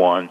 1.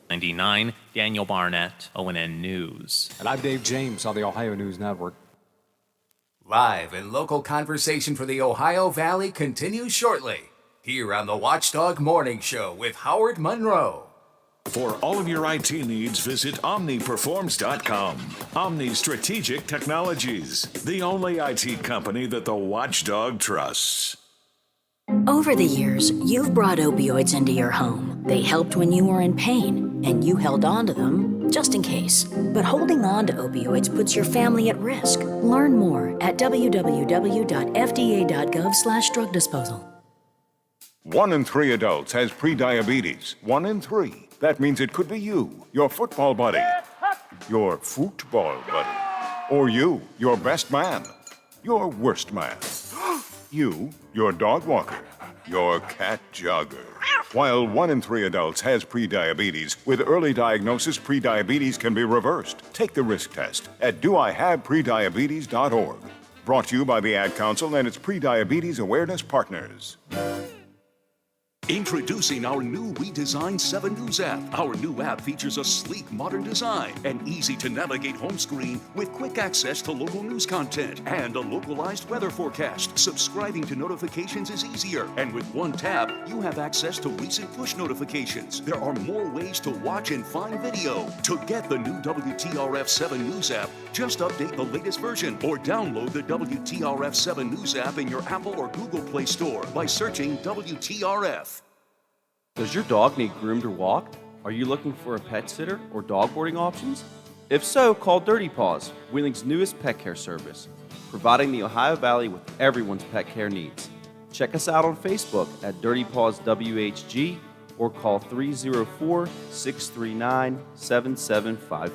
'99, Daniel Barnett, ONN News. And I'm Dave James on the Ohio News Network. Live and local conversation for the Ohio Valley continues shortly, here on the Watchdog Morning Show with Howard Monroe. For all of your IT needs, visit OmniPerforms.com. Omni Strategic Technologies, the only IT company that the Watchdog trusts. Over the years, you've brought opioids into your home. They helped when you were in pain, and you held on to them just in case. But holding on to opioids puts your family at risk. Learn more at www.fda.gov/drug disposal. 1 in 3 adults has prediabetes. 1 in 3. That means it could be you, your football buddy, your football buddy, or you, your best man, your worst man, you, your dog walker, your cat jogger. While 1 in 3 adults has prediabetes, with early diagnosis, prediabetes can be reversed. Take the risk test at doihaveprediabetes.org. Brought to you by the Ad Council and its prediabetes awareness partners. Introducing our new redesigned 7 News app. Our new app features a sleek, modern design, an easy-to-navigate home screen with quick access to local news content and a localized weather forecast. Subscribing to notifications is easier, and with one tap, you have access to recent push notifications. There are more ways to watch and find video. To get the new WTRF 7 News app, just update the latest version or download the WTRF 7 News app in your Apple or Google Play Store by searching WTRF. Does your dog need groomed or walked? Are you looking for a pet sitter or dog boarding options? If so, call Dirty Paws, Wheeling's newest pet care service, providing the Ohio Valley with everyone's pet care needs. Check us out on Facebook at Dirty Paws WHG or call 304-639-7754.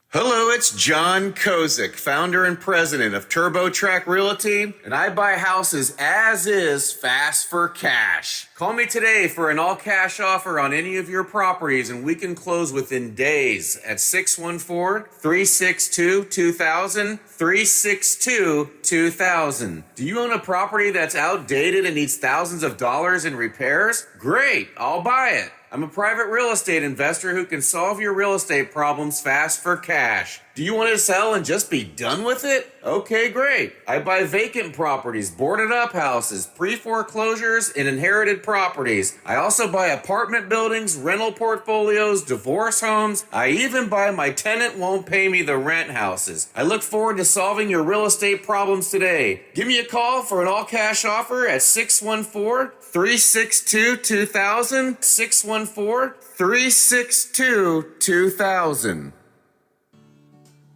Hello, it's John Kozik, founder and president of TurboTrack Realty, and I buy houses as is, fast for cash. Call me today for an all-cash offer on any of your properties, and we can close within days at 614-362-2000, 362-2000. Do you own a property that's outdated and needs thousands of dollars in repairs? Great, I'll buy it. I'm a private real estate investor who can solve your real estate problems fast for cash. Do you want to sell and just be done with it? Okay, great. I buy vacant properties, boarded up houses, pre-foreclosures, and inherited properties. I also buy apartment buildings, rental portfolios, divorce homes. I even buy my tenant won't pay me the rent houses. I look forward to solving your real estate problems today. Give me a call for an all-cash offer at 614-362-2000, 614-362-2000.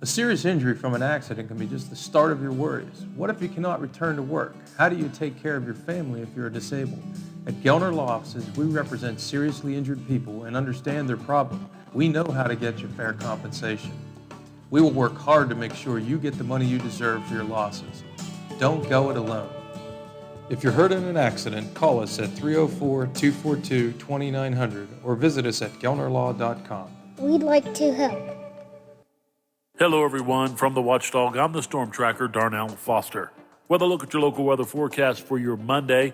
A serious injury from an accident can be just the start of your worries. What if you cannot return to work? How do you take care of your family if you're disabled? At Gelner Law Offices, we represent seriously injured people and understand their problem. We know how to get you fair compensation. We will work hard to make sure you get the money you deserve for your losses. Don't go it alone. If you're hurt in an accident, call us at 304-242-2900 or visit us at gelnerlaw.com. We'd like to help. Hello, everyone. From the Watchdog, I'm the Storm Tracker, Darnell Foster. Weather look at your local weather forecast for your Monday.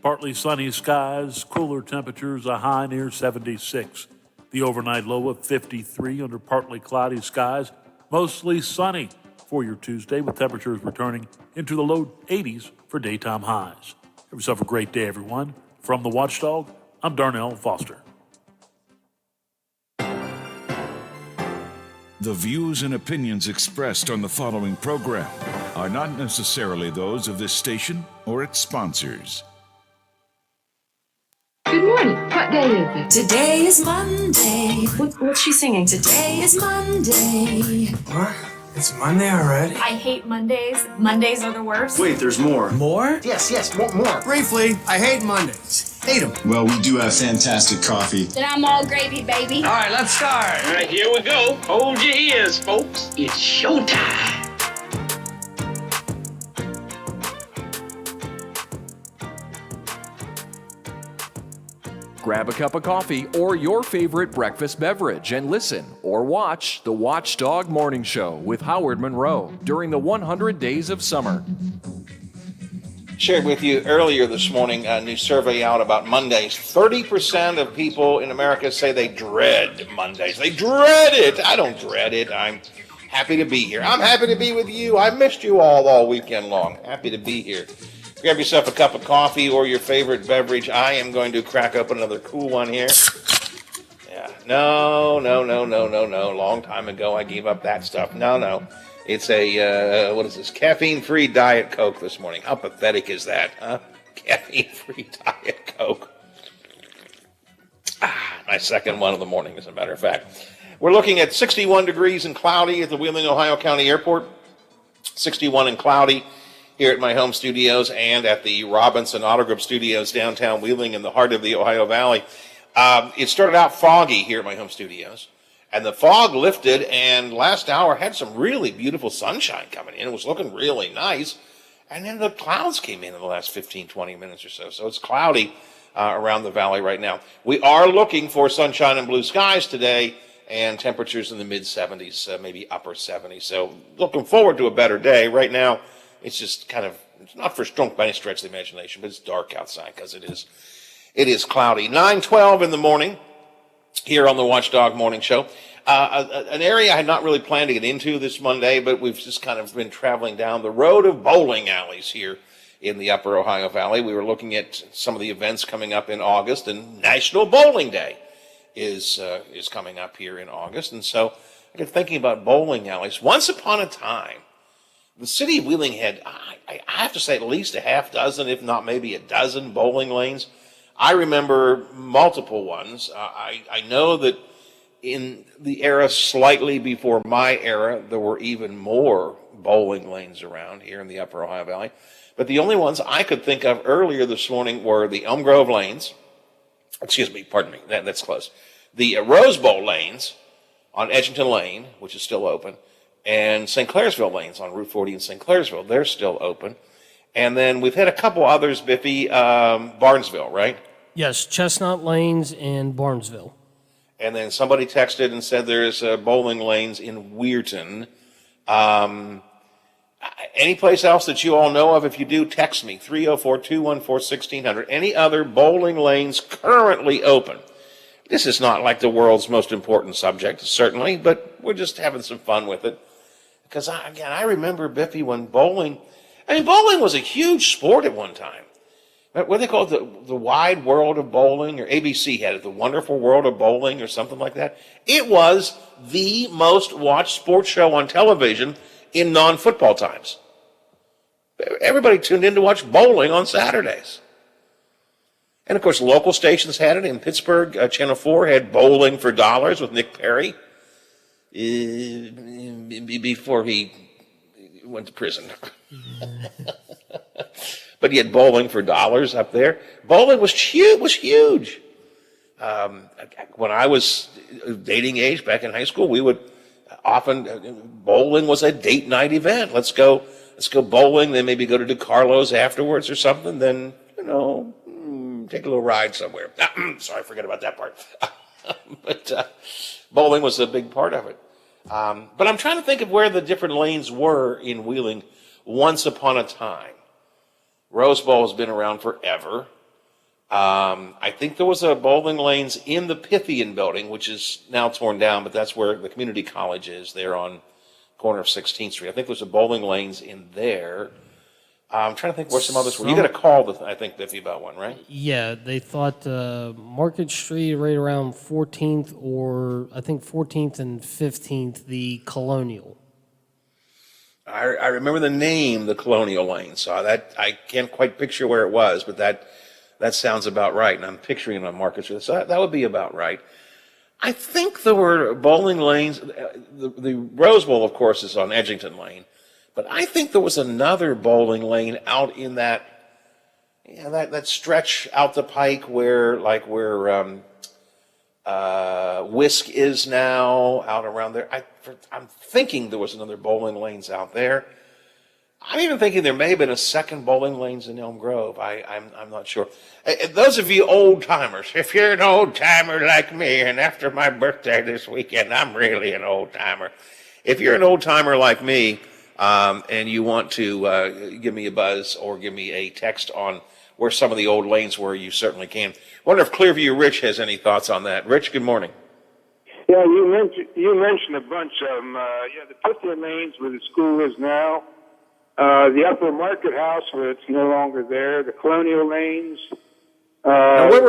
Partly sunny skies, cooler temperatures, a high near 76. The overnight low of 53 under partly cloudy skies. Mostly sunny for your Tuesday, with temperatures returning into the low 80s for daytime highs. Have yourself a great day, everyone. From the Watchdog, I'm Darnell Foster. The views and opinions expressed on the following program are not necessarily those of this station or its sponsors. Good morning. What day is it? Today is Monday. What's she singing? Today is Monday. What? It's Monday already? I hate Mondays. Mondays are the worst. Wait, there's more. More? Yes, more. Briefly, I hate Mondays. Hate them. Well, we do have fantastic coffee. Then I'm all gravy, baby. All right, let's start. All right, here we go. Hold your ears, folks. It's showtime. Grab a cup of coffee or your favorite breakfast beverage and listen or watch the Watchdog Morning Show with Howard Monroe during the 100 Days of Summer. Shared with you earlier this morning a new survey out about Mondays. 30% of people in America say they dread Mondays. They dread it. I don't dread it. I'm happy to be here. I'm happy to be with you. I missed you all weekend long. Happy to be here. Grab yourself a cup of coffee or your favorite beverage. I am going to crack open another cool one here. Yeah. No. Long time ago I gave up that stuff. No. It's a, what is this? Caffeine-free Diet Coke this morning. How pathetic is that, huh? Caffeine-free Diet Coke. My second one of the morning, as a matter of fact. We're looking at 61 degrees and cloudy at the Wheeling, Ohio County Airport. 61 and cloudy here at my home studios and at the Robinson Auto Group Studios downtown Wheeling in the heart of the Ohio Valley. It started out foggy here at my home studios, and the fog lifted, and last hour had some really beautiful sunshine coming in. It was looking really nice, and then the clouds came in the last 15, 20 minutes or so. So it's cloudy around the valley right now. We are looking for sunshine and blue skies today, and temperatures in the mid-70s, maybe upper 70s. So looking forward to a better day. Right now, it's just kind of, it's not for strong by any stretch of the imagination, but it's dark outside because it is cloudy. 9:12 in the morning here on the Watchdog Morning Show. An area I had not really planned to get into this Monday, but we've just kind of been traveling down the road of bowling alleys here in the upper Ohio Valley. We were looking at some of the events coming up in August, and National Bowling Day is coming up here in August. And so I got thinking about bowling alleys. Once upon a time, the city of Wheeling had, I have to say, at least a half dozen, if not maybe a dozen bowling lanes. I remember multiple ones. I know that in the era slightly before my era, there were even more bowling lanes around here in the upper Ohio Valley. But the only ones I could think of earlier this morning were the Elm Grove lanes. Excuse me, pardon me, that's close. The Rose Bowl lanes on Edgerton Lane, which is still open, and St. Clairsville lanes on Route 40 in St. Clairsville. They're still open. And then we've had a couple others, Biffy, Barnesville, right? Yes, Chestnut Lanes and Barnesville. And then somebody texted and said there's bowling lanes in Weirton. Any place else that you all know of? If you do, text me, 304-214-1600. Any other bowling lanes currently open? This is not like the world's most important subject, certainly, but we're just having some fun with it. Because, I remember, Biffy, when bowling was a huge sport at one time. What do they call it? The Wide World of Bowling, or ABC had it, The Wonderful World of Bowling, or something like that. It was the most watched sports show on television in non-football times. Everybody tuned in to watch bowling on Saturdays. And, of course, local stations had it. In Pittsburgh, Channel 4 had Bowling for Dollars with Nick Perry before he went to prison. But he had Bowling for Dollars up there. Bowling was huge. When I was dating age back in high school, we would often, bowling was a date night event. Let's go bowling, then maybe go to DeCarlo's afterwards or something, then, take a little ride somewhere. Sorry, forget about that part. But bowling was a big part of it. But I'm trying to think of where the different lanes were in Wheeling once upon a time. Rose Bowl has been around forever. I think there was a bowling lanes in the Pythian building, which is now torn down, but that's where the community college is, there on corner of 16th Street. I think there's a bowling lanes in there. I'm trying to think where some others were. You got a call, I think, Biffy, about one, right? Yeah, they thought Market Street right around 14th, or I think 14th and 15th, the Colonial. I remember the name, the Colonial Lane. So that I can't quite picture where it was, but that sounds about right. And I'm picturing it on Market Street. So that would be about right. I think there were bowling lanes. The Rose Bowl, of course, is on Edgington Lane. But I think there was another bowling lane out in that stretch out the pike where Whisk is now, out around there. I'm thinking there was another bowling lanes out there. I'm even thinking there may have been a second bowling lanes in Elm Grove. I'm not sure. Those of you old timers, if you're an old timer like me, and after my birthday this weekend, I'm really an old timer. If you're an old timer like me, and you want to give me a buzz or give me a text on where some of the old lanes were, you certainly can. I wonder if Clearview Rich has any thoughts on that. Rich, good morning. Yeah, you mentioned a bunch of them. The Pythian lanes where the school is now. The Upper Market House where it's no longer there. The Colonial lanes. Now, where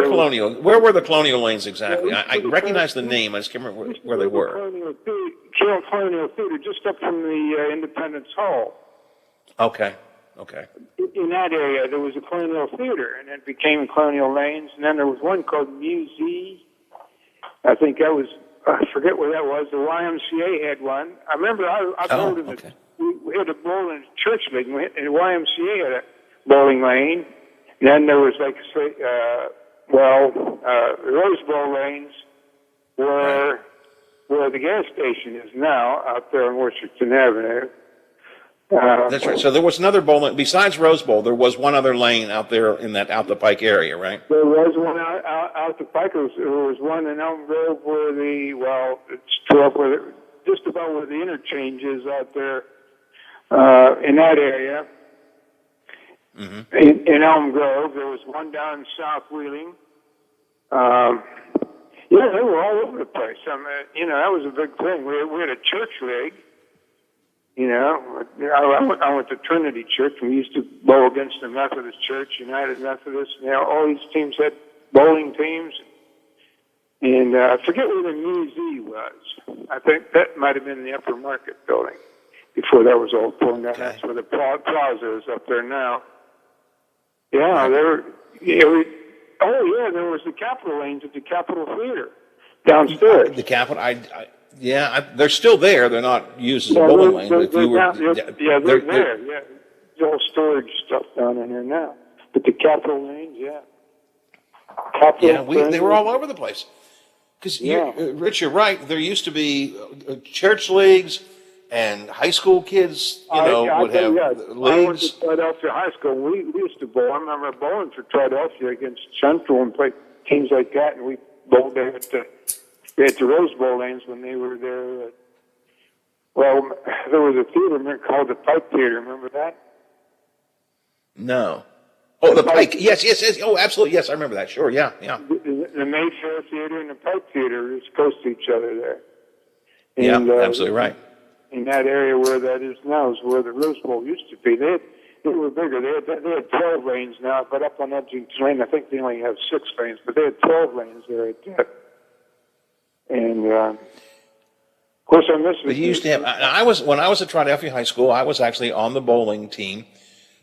were the Colonial lanes exactly? I recognize the name. I just can't remember where they were. Colonial Theater, just up from the Independence Hall. Okay. In that area, there was a Colonial Theater, and it became Colonial Lanes. And then there was one called Musee. I think that was, I forget where that was. The YMCA had one. I remember I bowled we had a bowling church league, and the YMCA had a bowling lane. And then there was the Rose Bowl lanes where the gas station is now, out there on Washington Avenue. That's right. So there was another bowling, besides Rose Bowl, there was one other lane out there in that out the Pike area, right? There was one out the Pike. There was one in Elm Grove where just about where the interchange is out there, in that area. Mm-hmm. In Elm Grove, there was one down in South Wheeling. They were all over the place. I mean, that was a big thing. We had a church league. I went to Trinity Church, and we used to bowl against the Methodist Church, United Methodist. All these teams had bowling teams. And I forget where the Musee was. I think that might have been in the Upper Market building before that was all torn down. Okay. That's where the plaza is up there now. Yeah, there was the Capitol lanes at the Capitol Theater downstairs. The Capitol, they're still there. They're not used as a bowling lane. They're there. Yeah, there's all storage stuff down in there now. But the Capitol lanes, they were all over the place. Because, Rich, you're right. There used to be church leagues, and high school kids, would have leagues. I went to Philadelphia High School. We used to bowl. I remember bowling for Philadelphia against Central and played teams like that, and we bowled there at the Rose Bowl lanes when they were there. There was a theater called the Pike Theater. Remember that? No. Oh, the Pike. Yes. Oh, absolutely. Yes, I remember that. Sure. Yeah. The Mayfair Theater and the Pike Theater is close to each other there. Yeah, And, absolutely right. In that area where that is now is where the Rose Bowl used to be. They were bigger. They had 12 lanes now, but up on Edgington Lane, I think they only have 6 lanes, but they had 12 lanes there at that. And of course, I miss. But you used to have. When I was at Philadelphia High School, I was actually on the bowling team.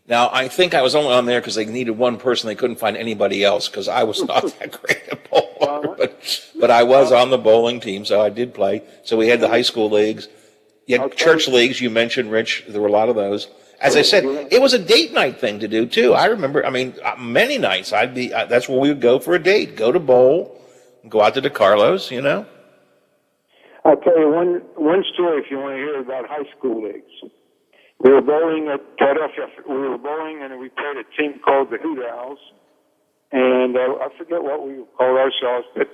Now, I think I was only on there because they needed one person. They couldn't find anybody else because I was not that great at bowling. But I was on the bowling team, so I did play. So we had the high school leagues. You had church leagues, you mentioned, Rich. There were a lot of those. As I said, it was a date night thing to do, too. I remember, many nights, that's where we would go for a date. Go to bowl, go out to DeCarlo's, you know. I'll tell you one story if you want to hear about high school leagues. We were bowling at Philadelphia. We were bowling, and we played a team called the Hoot Owls. And I forget what we called ourselves, but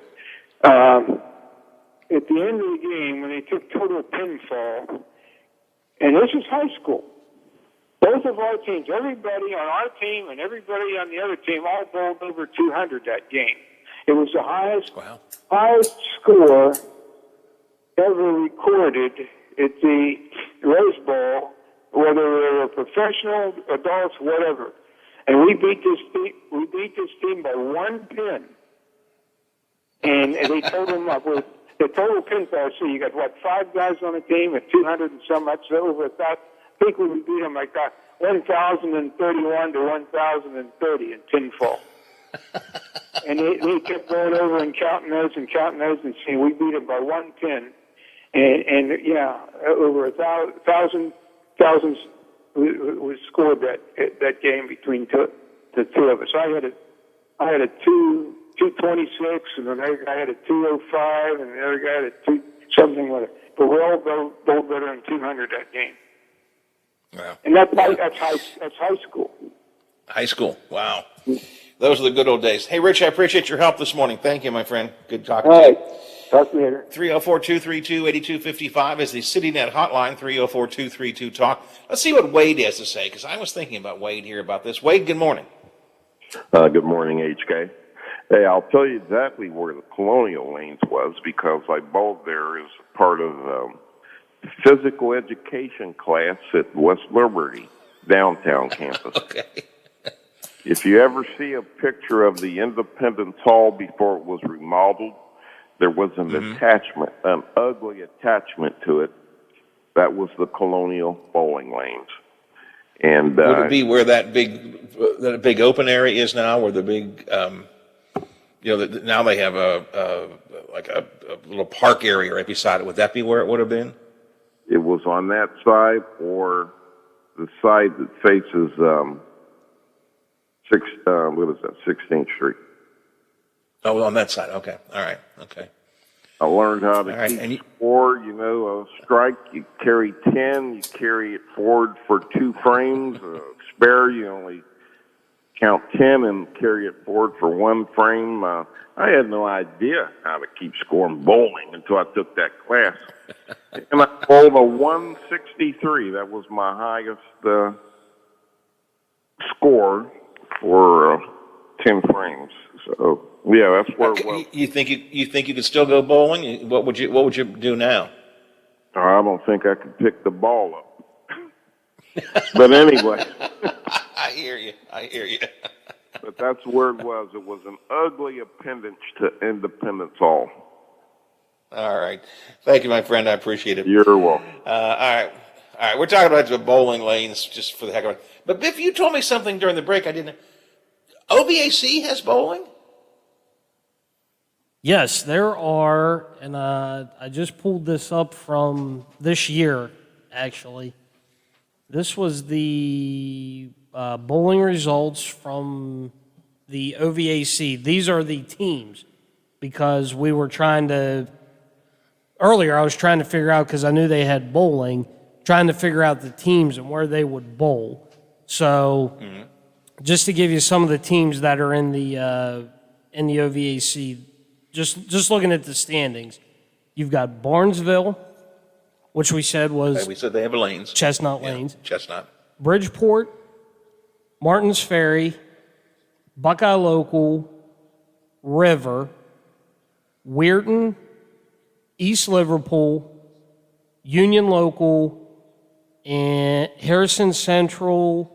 at the end of the game, when they took total pinfall, and this is high school, both of our teams, everybody on our team and everybody on the other team, all bowled over 200 that game. It was the highest score ever recorded at the Rose Bowl, whether they were professional, adults, whatever. And we beat this team by 1 pin. And they totaled them up with the total pinfall. So you got 5 guys on the team at 200 and some much over that. I think we beat them like 1,031 to 1,030 in pinfall. And they kept going over and counting those and saying we beat them by 1 pin. And over 1,000 we scored that game between the two of us. I had a 226, and another guy had a 205, and the other guy had a 2 something with it. But we all both better than 200 that game. Wow. And that's high school. High school. Wow. Those are the good old days. Hey, Rich, I appreciate your help this morning. Thank you, my friend. Good talking to you. Talk to you later. 304-232-8255 is the CityNet hotline, 304-232-TALK. Let's see what Wade has to say, because I was thinking about Wade here about this. Wade, good morning. Good morning, HK. Hey, I'll tell you exactly where the Colonial Lanes was, because I bowled there as part of physical education class at West Liberty, downtown campus. Okay. If you ever see a picture of the Independence Hall before it was remodeled, there was an attachment, an ugly attachment to it. That was the Colonial bowling lanes. And would it be where that big open area is now, where the big, now they have a little park area right beside it? Would that be where it would have been? It was on that side, or the side that faces 16th Street. Oh, on that side. Okay. All right. Okay. I learned how to keep score. A strike, you carry 10, you carry it forward for 2 frames. A spare, you only count 10 and carry it forward for 1 frame. I had no idea how to keep scoring bowling until I took that class. And I bowled a 163. That was my highest score for 10 frames. So yeah, that's where it was. You think you could still go bowling? What would you do now? I don't think I could pick the ball up. But anyway. I hear you. But that's where it was. It was an ugly appendage to Independence Hall. All right. Thank you, my friend. I appreciate it. You're welcome. All right. We're talking about the bowling lanes just for the heck of it. But Biff, you told me something during the break I didn't. OVAC has bowling? Yes, there are, and I just pulled this up from this year, actually. This was the bowling results from the OVAC. These are the teams, because we were trying to, earlier I was trying to figure out, because I knew they had bowling, trying to figure out the teams and where they would bowl. So just to give you some of the teams that are in the OVAC, just looking at the standings, you've got Barnesville, which we said was... We said they have lanes. Chestnut Lanes. Chestnut. Bridgeport, Martins Ferry, Buckeye Local, River, Weirton, East Liverpool, Union Local, and Harrison Central,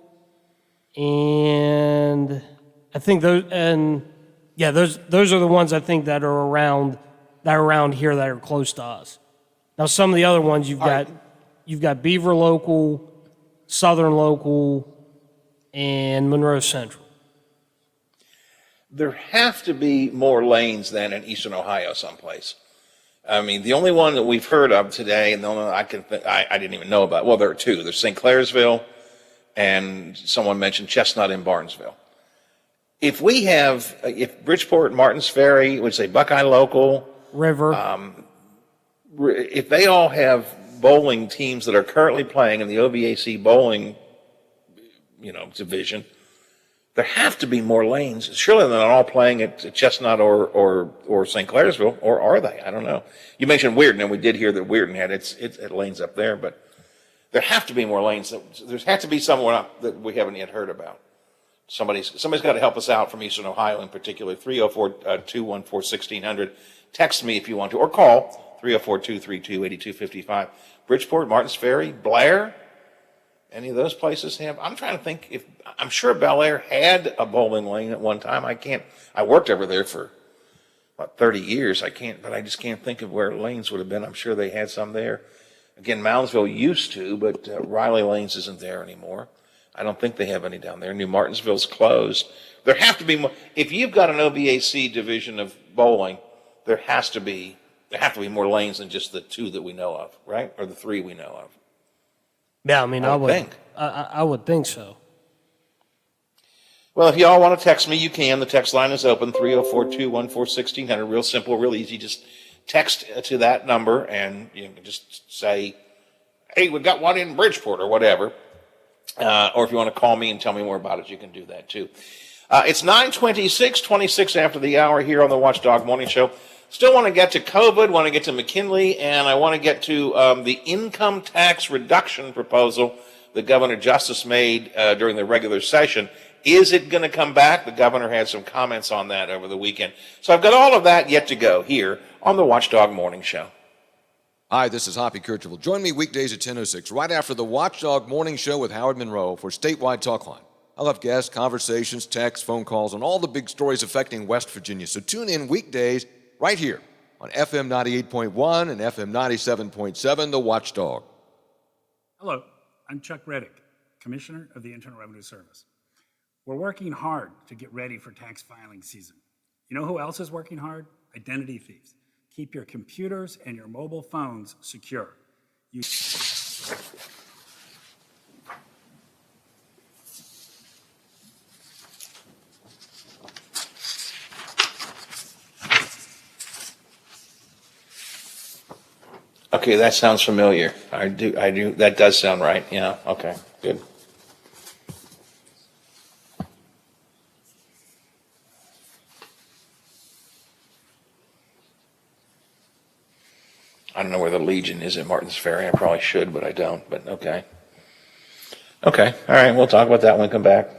and I think those are the ones I think that are around here that are close to us. Now some of the other ones you've got Beaver Local, Southern Local, and Monroe Central. There have to be more lanes than in Eastern Ohio someplace. I mean, the only one that we've heard of today, and the only one I didn't even know about, well, there are two. There's St. Clairsville, and someone mentioned Chestnut in Barnesville. If Bridgeport, Martins Ferry, would say Buckeye Local, River, if they all have bowling teams that are currently playing in the OVAC bowling, division, there have to be more lanes. Surely they're not all playing at Chestnut or St. Clairsville, or are they? I don't know. You mentioned Weirton, and we did hear that Weirton had its lanes up there, but there have to be more lanes. There has to be somewhere that we haven't yet heard about. Somebody's got to help us out from Eastern Ohio in particular. 304-214-1600. Text me if you want to, or call 304-232-8255. Bridgeport, Martins Ferry, Blair. Any of those places have? I'm trying to think I'm sure Bel Air had a bowling lane at one time. I worked over there for about 30 years. I just can't think of where lanes would have been. I'm sure they had some there. Again, Moundsville used to, but Riley Lanes isn't there anymore. I don't think they have any down there. New Martinsville's closed. There have to be more. If you've got an OVAC division of bowling, there have to be more lanes than just the two that we know of, right? Or the three we know of. Yeah, I mean, I would think. I would think so. Well, if y'all want to text me, you can. The text line is open, 304-214-1600. Real simple, real easy. Just text to that number and you can just say, hey, we got one in Bridgeport or whatever. Or if you want to call me and tell me more about it, you can do that too. It's 9:26, 26 after the hour here on the Watchdog Morning Show. Still want to get to COVID, want to get to McKinley, and I want to get to the income tax reduction proposal that Governor Justice made during the regular session. Is it going to come back? The governor had some comments on that over the weekend. So I've got all of that yet to go here on the Watchdog Morning Show. Hi, this is Hoppy Kercheval. Join me weekdays at 10:06, right after the Watchdog Morning Show with Howard Monroe for Statewide Talk Line. I'll have guests, conversations, texts, phone calls, and all the big stories affecting West Virginia. So tune in weekdays right here on FM 98.1 and FM 97.7, The Watchdog. Hello, I'm Chuck Reddick, Commissioner of the Internal Revenue Service. We're working hard to get ready for tax filing season. You know who else is working hard? Identity thieves. Keep your computers and your mobile phones secure. Okay, that sounds familiar. I do. That does sound right. Yeah, okay, good. I don't know where the Legion is at Martins Ferry. I probably should, but I don't. But okay. Okay, all right, we'll talk about that when we come back.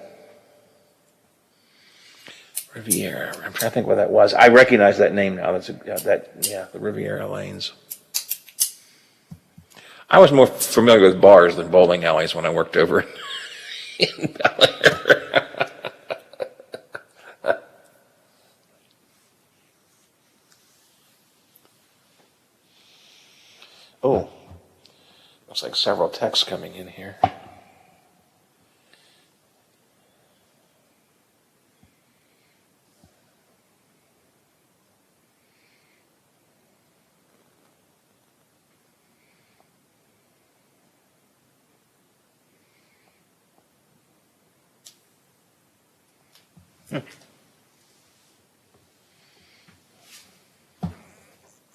Riviera. I'm trying to think what that was. I recognize that name now. The Riviera Lanes. I was more familiar with bars than bowling alleys when I worked over in Bel Air. Oh, looks like several texts coming in here.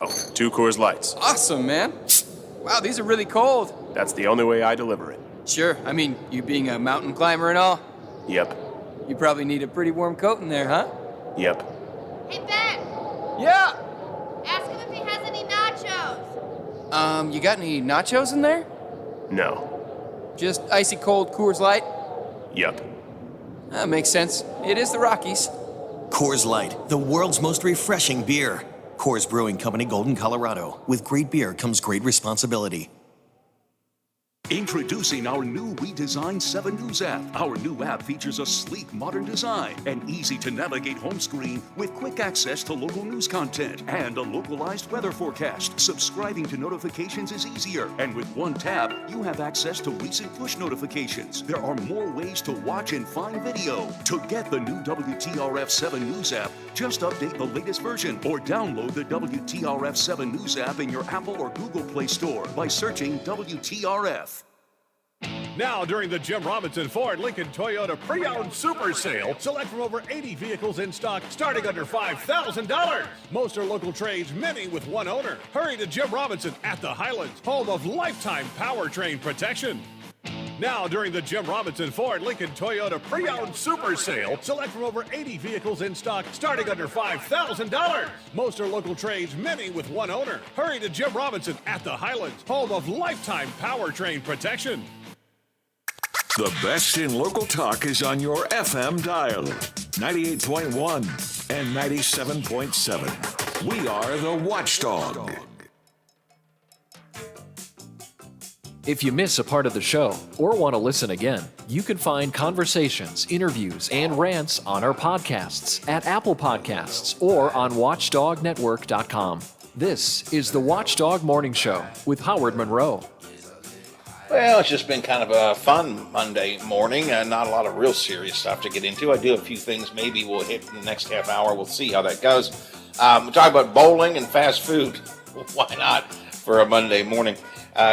Oh, 2 Coors Lights. Awesome, man. Wow, these are really cold. That's the only way I deliver it. Sure, I mean, you being a mountain climber and all. Yep. You probably need a pretty warm coat in there, huh? Yep. Hey, Ben! Yeah! Ask him if he has any nachos. You got any nachos in there? No. Just icy cold Coors Light? Yep. That makes sense. It is the Rockies. Coors Light, the world's most refreshing beer. Coors Brewing Company, Golden, Colorado. With great beer comes great responsibility. Introducing our new redesigned 7 News app. Our new app features a sleek, modern design, an easy-to-navigate home screen with quick access to local news content and a localized weather forecast. Subscribing to notifications is easier, and with one tap, you have access to recent push notifications. There are more ways to watch and find video. To get the new WTRF 7 News app, just update the latest version or download the WTRF 7 News app in your Apple or Google Play Store by searching WTRF. Now, during the Jim Robinson Ford Lincoln Toyota Pre-Owned Super Sale, select from over 80 vehicles in stock starting under $5,000. Most are local trades, many with one owner. Hurry to Jim Robinson at the Highlands, home of lifetime powertrain protection. Now, during the Jim Robinson Ford Lincoln Toyota Pre-Owned Super Sale, select from over 80 vehicles in stock starting under $5,000. Most are local trades, many with one owner. Hurry to Jim Robinson at the Highlands, home of lifetime powertrain protection. The best in local talk is on your FM dial, 98.1 and 97.7. We are the Watchdog. If you miss a part of the show or want to listen again, you can find conversations, interviews, and rants on our podcasts at Apple Podcasts or on WatchdogNetwork.com. This is the Watchdog Morning Show with Howard Monroe. Well, it's just been kind of a fun Monday morning, and not a lot of real serious stuff to get into. I do have a few things maybe we'll hit in the next half hour. We'll see how that goes. We'll talk about bowling and fast food. Why not for a Monday morning?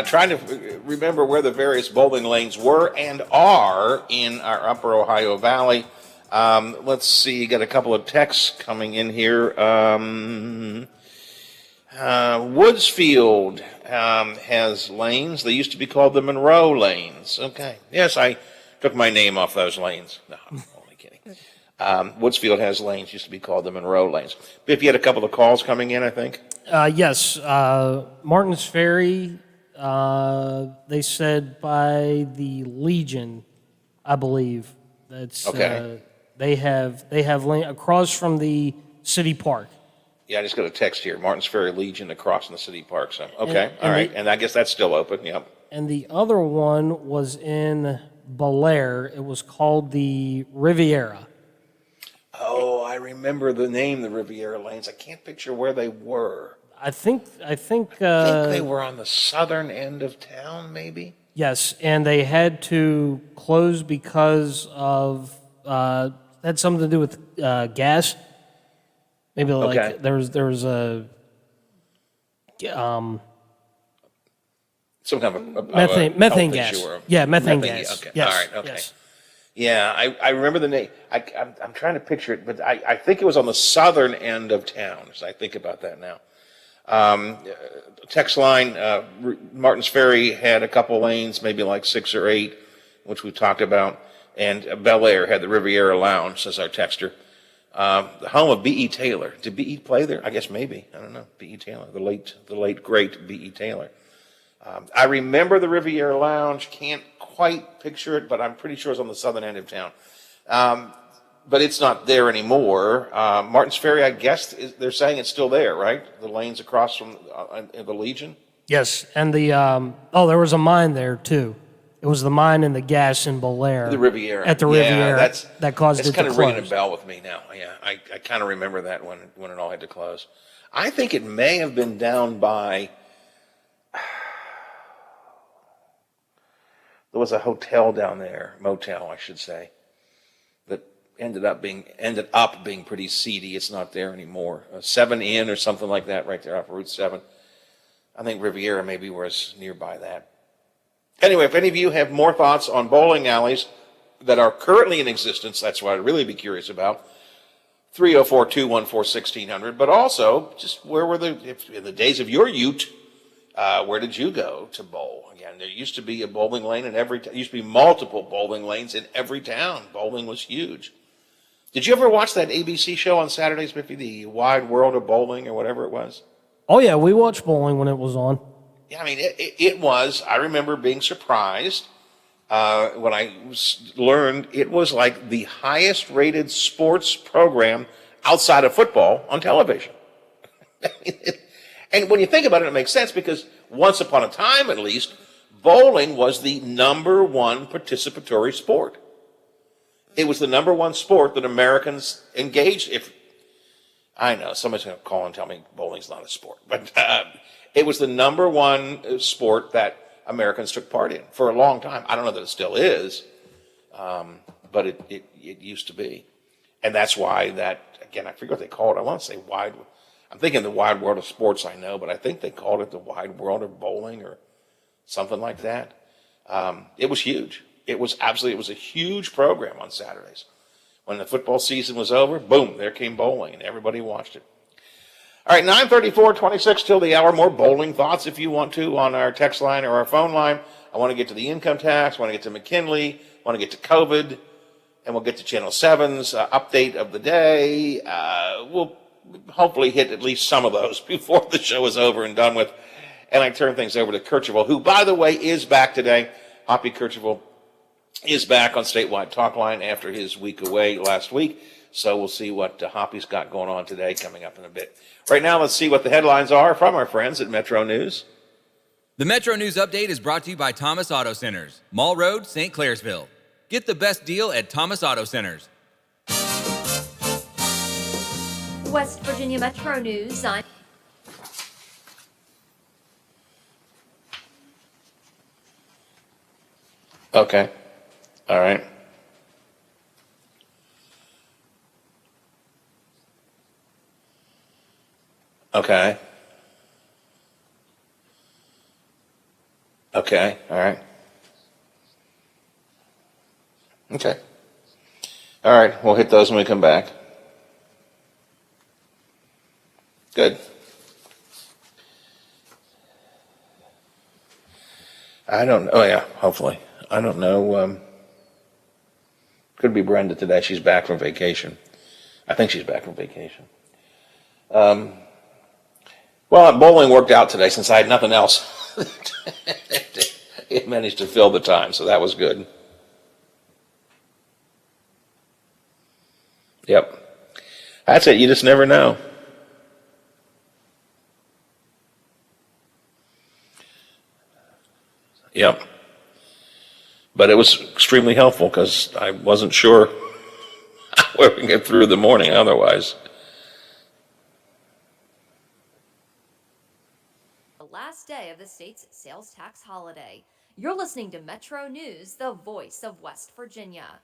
Trying to remember where the various bowling lanes were and are in our Upper Ohio Valley. Let's see, got a couple of texts coming in here. Woodsfield has lanes. They used to be called the Monroe lanes. Okay. Yes, I took my name off those lanes. No, I'm only kidding. Woodsfield has lanes. Used to be called the Monroe lanes. Biff, you had a couple of calls coming in, I think? Yes. Martin's Ferry, they said by the Legion, I believe. That's okay. They have lane across from the city park. Yeah, I just got a text here. Martin's Ferry Legion across from the city park. So okay, all right, and I guess that's still open. Yep. And the other one was in Bel Air. It was called the Riviera. Oh, I remember the name, the Riviera Lanes. I can't picture where they were. I think they were on the southern end of town, maybe. Yes, and they had to close because of had something to do with gas. Maybe like Okay. there was a Some kind of methane health gas. issue or- Yeah, methane gas. Okay. Yes, All right. Okay. yes. Yeah, I remember the name. I'm trying to picture it, but I think it was on the southern end of town, as I think about that now. Text line, Martin's Ferry had a couple lanes, maybe like 6 or 8, which we talked about, and Bel Air had the Riviera Lounge, says our texter. The home of B.E. Taylor. Did B.E. play there? I guess maybe. I don't know. B.E. Taylor, the late great B.E. Taylor. I remember the Riviera Lounge. Can't quite picture it, but I'm pretty sure it's on the southern end of town. But it's not there anymore. Martin's Ferry, I guess, they're saying it's still there, right? The lanes across from the Legion? Yes, and the there was a mine there too. It was the mine and the gas in Bel Air. The Riviera. At the Riviera. That caused it to close. It's kind of ringing a bell with me now. Yeah, I kind of remember that when it all had to close. I think it may have been down by. There was a hotel down there, motel, I should say, that ended up being pretty seedy. It's not there anymore. 7 Inn or something like that, right there off Route 7. I think Riviera maybe was nearby that. Anyway, if any of you have more thoughts on bowling alleys that are currently in existence, that's what I'd really be curious about. 304-214-1600. But also, just where were in the days of your youth, where did you go to bowl? Again, there used to be a bowling lane in there used to be multiple bowling lanes in every town. Bowling was huge. Did you ever watch that ABC show on Saturdays, Biffy, The Wide World of Bowling or whatever it was? Oh yeah, we watched bowling when it was on. Yeah, I mean, it was. I remember being surprised when I learned it was like the highest rated sports program outside of football on television. And when you think about it, it makes sense because once upon a time, at least, bowling was the number one participatory sport. It was the number one sport that Americans engaged. If I know somebody's going to call and tell me bowling's not a sport, but it was the number one sport that Americans took part in for a long time. I don't know that it still is, but it used to be, and that's why that again. I forget what they call it. I want to say wide. I'm thinking the wide world of sports. I know, but I think they called it the wide world of bowling or something like that. It was huge. It was a huge program on Saturdays. When the football season was over, boom, there came bowling, and everybody watched it. All right, 9:34, 26 till the hour. More bowling thoughts if you want to on our text line or our phone line. I want to get to the income tax. I want to get to McKinley. I want to get to COVID. And we'll get to Channel 7's update of the day. We'll hopefully hit at least some of those before the show is over and done with. And I turn things over to Kercheval, who, by the way, is back today. Hoppy Kercheval is back on Statewide Talk Line after his week away last week. So we'll see what Hoppy's got going on today coming up in a bit. Right now, let's see what the headlines are from our friends at Metro News. The Metro News Update is brought to you by Thomas Auto Centers, Mall Road, St. Clairsville. Get the best deal at Thomas Auto Centers. West Virginia Metro News. Okay. All right. Okay. Okay. All right. Okay. All right. We'll hit those when we come back. Good. I don't know. Oh, yeah. Hopefully. I don't know. Could be Brenda today. She's back from vacation. I think she's back from vacation. Well, bowling worked out today since I had nothing else. It managed to fill the time, so that was good. Yep. That's it. You just never know. Yep. But it was extremely helpful because I wasn't sure where we could get through the morning otherwise. The last day of the state's sales tax holiday. You're listening to Metro News, the voice of West Virginia.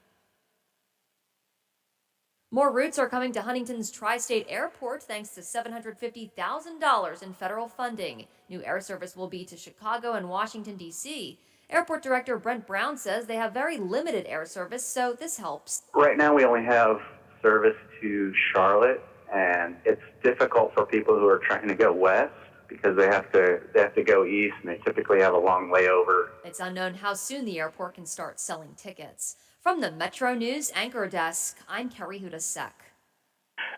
More routes are coming to Huntington's Tri-State Airport thanks to $750,000 in federal funding. New air service will be to Chicago and Washington, D.C. Airport Director Brent Brown says they have very limited air service, so this helps. Right now we only have service to Charlotte, and it's difficult for people who are trying to go west because they have to go east, and they typically have a long layover. It's unknown how soon the airport can start selling tickets. From the Metro News Anchor Desk, I'm Kerry Hudasek.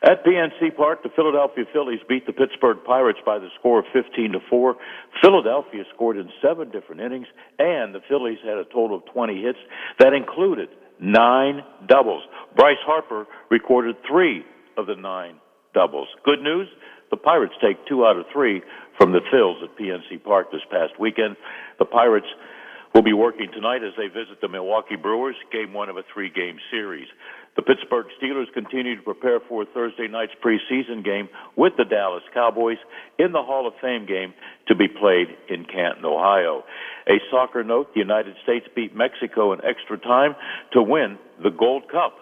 At PNC Park, the Philadelphia Phillies beat the Pittsburgh Pirates by the score of 15-4. Philadelphia scored in 7 different innings, and the Phillies had a total of 20 hits. That included 9 doubles. Bryce Harper recorded 3 of the 9 doubles. Good news, the Pirates take 2 out of 3 from the Phils at PNC Park this past weekend. The Pirates will be working tonight as they visit the Milwaukee Brewers, game 1 of a 3-game series. The Pittsburgh Steelers continue to prepare for Thursday night's preseason game with the Dallas Cowboys in the Hall of Fame game to be played in Canton, Ohio. A soccer note, the United States beat Mexico in extra time to win the Gold Cup.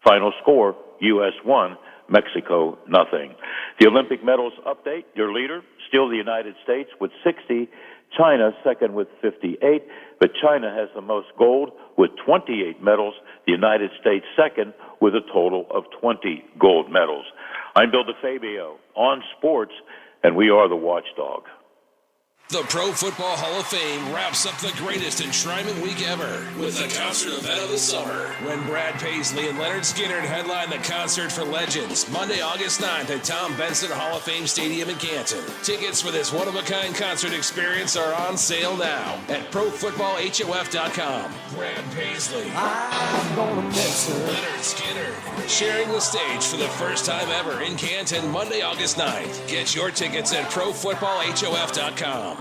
Final score, U.S. 1, Mexico nothing. The Olympic medals update, your leader, still the United States with 60, China second with 58, but China has the most gold with 28 medals, the United States second with a total of 20 gold medals. I'm Bill DeFabio on sports, and we are the Watchdog. The Pro Football Hall of Fame wraps up the greatest enshrinement week ever with the concert event of the summer when Brad Paisley and Leonard Skinner headline the Concert for Legends Monday, August 9th at Tom Benson Hall of Fame Stadium in Canton. Tickets for this one-of-a-kind concert experience are on sale now at ProFootballHOF.com. Brad Paisley, I'm gonna miss her. Leonard Skinner sharing the stage for the first time ever in Canton Monday, August 9th. Get your tickets at ProFootballHOF.com.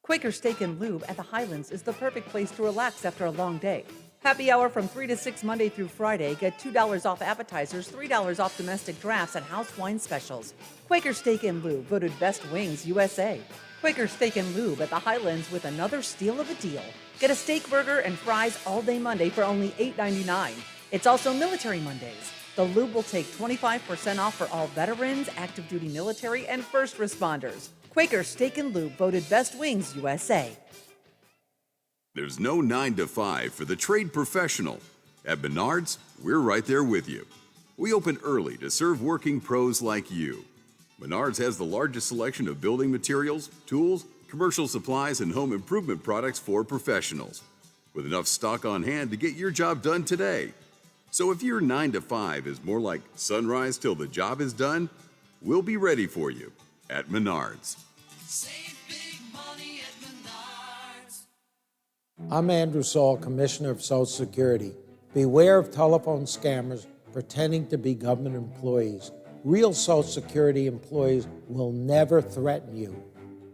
Quaker Steak and Lube at the Highlands is the perfect place to relax after a long day. Happy hour from 3 to 6 Monday through Friday. Get $2 off appetizers, $3 off domestic drafts, and house wine specials. Quaker Steak and Lube, voted Best Wings USA. Quaker Steak and Lube at the Highlands with another steal of a deal. Get a steak burger and fries all day Monday for only $8.99. It's also Military Mondays. The Lube will take 25% off for all veterans, active duty military, and first responders. Quaker Steak and Lube, voted Best Wings USA. There's no 9 to 5 for the trade professional. At Menards, we're right there with you. We open early to serve working pros like you. Menards has the largest selection of building materials, tools, commercial supplies, and home improvement products for professionals, with enough stock on hand to get your job done today. So if your 9 to 5 is more like sunrise till the job is done, we'll be ready for you at Menards. I'm Andrew Saul, Commissioner of Social Security. Beware of telephone scammers pretending to be government employees. Real Social Security employees will never threaten you.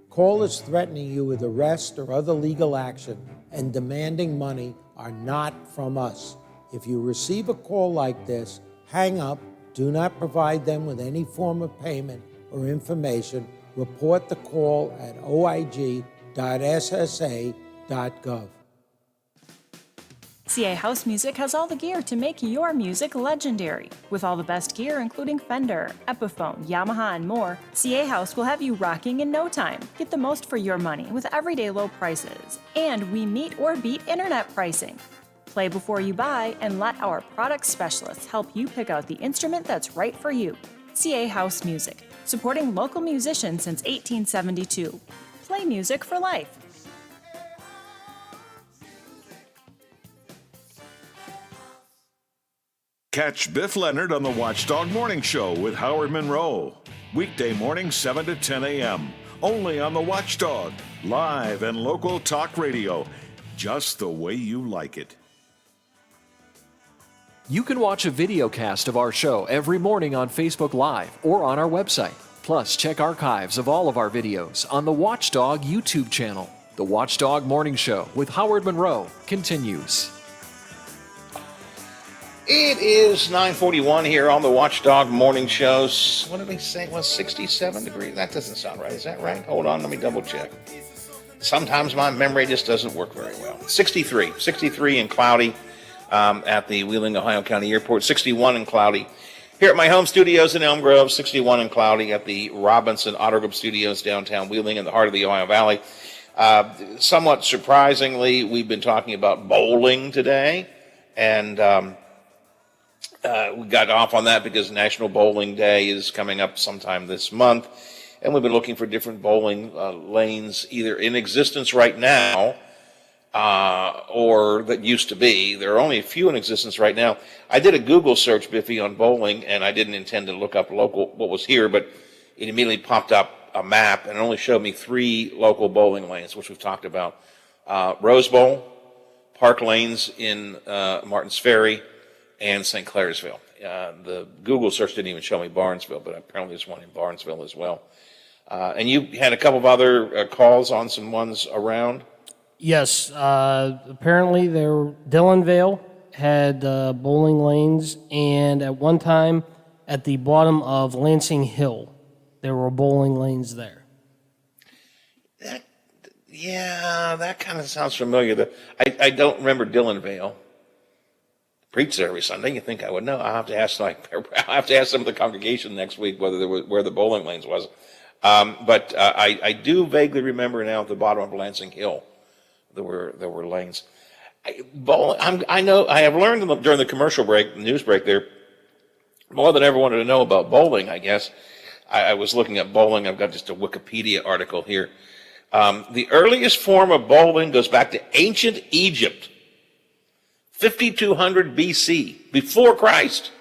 Callers threatening you with arrest or other legal action and demanding money are not from us. If you receive a call like this, hang up, do not provide them with any form of payment or information. Report the call at oig.ssa.gov. CA House Music has all the gear to make your music legendary. With all the best gear, including Fender, Epiphone, Yamaha, and more, CA House will have you rocking in no time. Get the most for your money with everyday low prices. And we meet or beat internet pricing. Play before you buy and let our product specialists help you pick out the instrument that's right for you. CA House Music, supporting local musicians since 1872. Play music for life. Catch Biff Leonard on the Watchdog Morning Show with Howard Monroe. Weekday morning, 7 to 10 a.m. Only on the Watchdog. Live and local talk radio. Just the way you like it. You can watch a video cast of our show every morning on Facebook Live or on our website. Plus, check archives of all of our videos on the Watchdog YouTube channel. The Watchdog Morning Show with Howard Monroe continues. It is 9:41 here on the Watchdog Morning Show. What did we say? Was 67 degrees? That doesn't sound right. Is that right? Hold on, let me double check. Sometimes my memory just doesn't work very well. 63 and cloudy at the Wheeling, Ohio County Airport. 61 and cloudy here at my home studios in Elm Grove. 61 and cloudy at the Robinson Auto Group Studios downtown Wheeling in the heart of the Ohio Valley. Somewhat surprisingly, we've been talking about bowling today, and we got off on that because National Bowling Day is coming up sometime this month, and we've been looking for different bowling lanes either in existence right now or that used to be. There are only a few in existence right now. I did a Google search, Biffy, on bowling, and I didn't intend to look up local what was here, but it immediately popped up a map and it only showed me 3 local bowling lanes, which we've talked about. Rose Bowl, Park Lanes in Martins Ferry, and St. Clairsville. The Google search didn't even show me Barnesville, but apparently there's one in Barnesville as well. And you had a couple of other calls on some ones around? Yes. Apparently, Dillonvale had bowling lanes, and at one time, at the bottom of Lansing Hill, there were bowling lanes there. That kind of sounds familiar. I don't remember Dillonvale. Preach there every Sunday. You think I would know? I'll have to ask some of the congregation next week where the bowling lanes was. But I do vaguely remember now at the bottom of Lansing Hill there were lanes. I know I have learned during the commercial break, news break there, more than ever wanted to know about bowling, I guess. I was looking at bowling. I've got just a Wikipedia article here. The earliest form of bowling goes back to ancient Egypt, 5200 BC, before Christ.